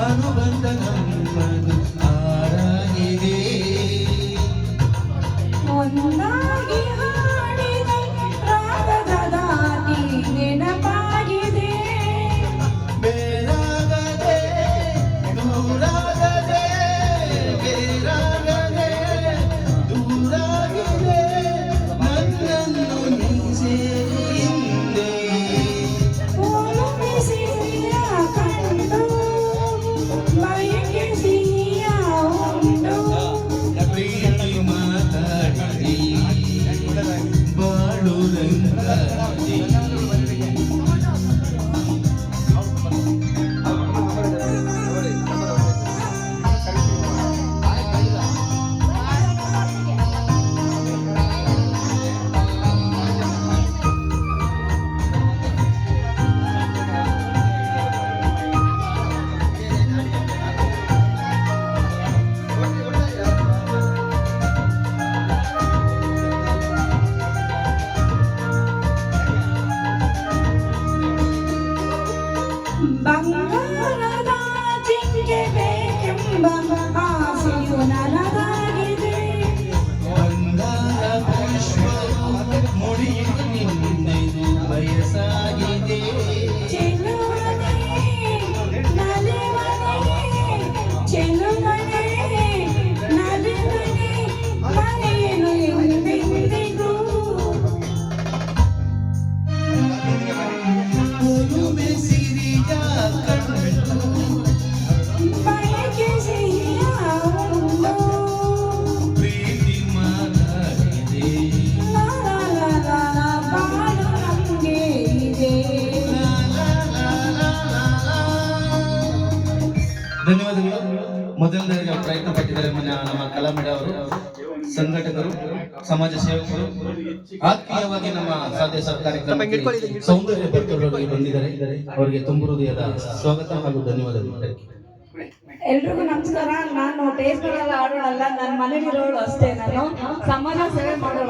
ಅನುಬಂಧ ನಮ್ಮದು ಆರಾಗಿದೆ ಒಂದಾಗಿ ಹಾಡಿದ ರಾಗದ ದಾಟಿ ನೆನಪಾಗಿದೆ ಬೇರಾಗದೆ ದೂರಾಗದೆ ಬೇರಾಗದೆ ದೂರಾಗಿದೆ ನನ್ನನ್ನು ನೀ ಸೇರಿಂದೆ ಒಲುಮೆಸಿಯ ಕಂಡು ಬಯಕೆಸಿಯ ಉಂಡು ಪ್ರೀತಿ ಮಾತಾಡಿ ಬಾಳು ರಂಗಾಡಿ ಬಂಗಾರದ ಜಿಂಕೆ ಬೇಕೆಂಬ ಆಸೆಯು ನನಗಾಗಿದೆ ಬಂಗಾರ ಪುಷ್ಪವು ಮುಡಿಯುತ್ತಿದ್ದು ಬಯಸಾಗಿದೆ ಚೆಲುವನೆ ನಲಿವನೆ ಚೆಲುವನೆ ನಲಿವನೆ ಮರೆಯಲು ಎಂದೆಂದಿಗೂ ಒಲುಮೆ ಸಿರಿಯ ಕಂಡು ಬಯಕೆ ಸಿಹಿಯ ಉಂಡು ಪ್ರೀತಿ ಮಾತಾಡಿದೆ ಬಾಳು ನಮ್ಗೆ ಇದೆ ಧನ್ಯವಾದಗಳು. ಮೊದಲನೇ ಪ್ರಯತ್ನ ಪಟ್ಟಿದ್ದಾರೆ ನಮ್ಮ ಕಲಾಮೇಡ ಅವರು, ಸಂಘಟಕರು, ಸಮಾಜ ಸೇವಕರು, ಆತ್ಮೀಯವಾಗಿ ನಮ್ಮ ಸಾಧ್ಯ ಕಾರ್ಯಕ್ರಮಕ್ಕೆ ಸೌಂದರ್ಯ ಭಕ್ತರೊಳಗೆ ಬಂದಿದ್ದಾರೆ. ಅವರಿಗೆ ತುಂಬ ಹೃದಯದ ಸ್ವಾಗತ ಹಾಗೂ ಧನ್ಯವಾದಗಳು. ಎಲ್ರಿಗೂ ನಮಸ್ಕಾರ. ನಾನು ಟೇಸ್ಟ್ ಮಾಡಲ್ಲ, ಆಡೋಳಲ್ಲ, ನನ್ನ ಮನೇಲಿರೋಳು ಅಷ್ಟೇ. ನಾನು ಸಮಾಜ ಸೇವೆ ಮಾಡೋಳು.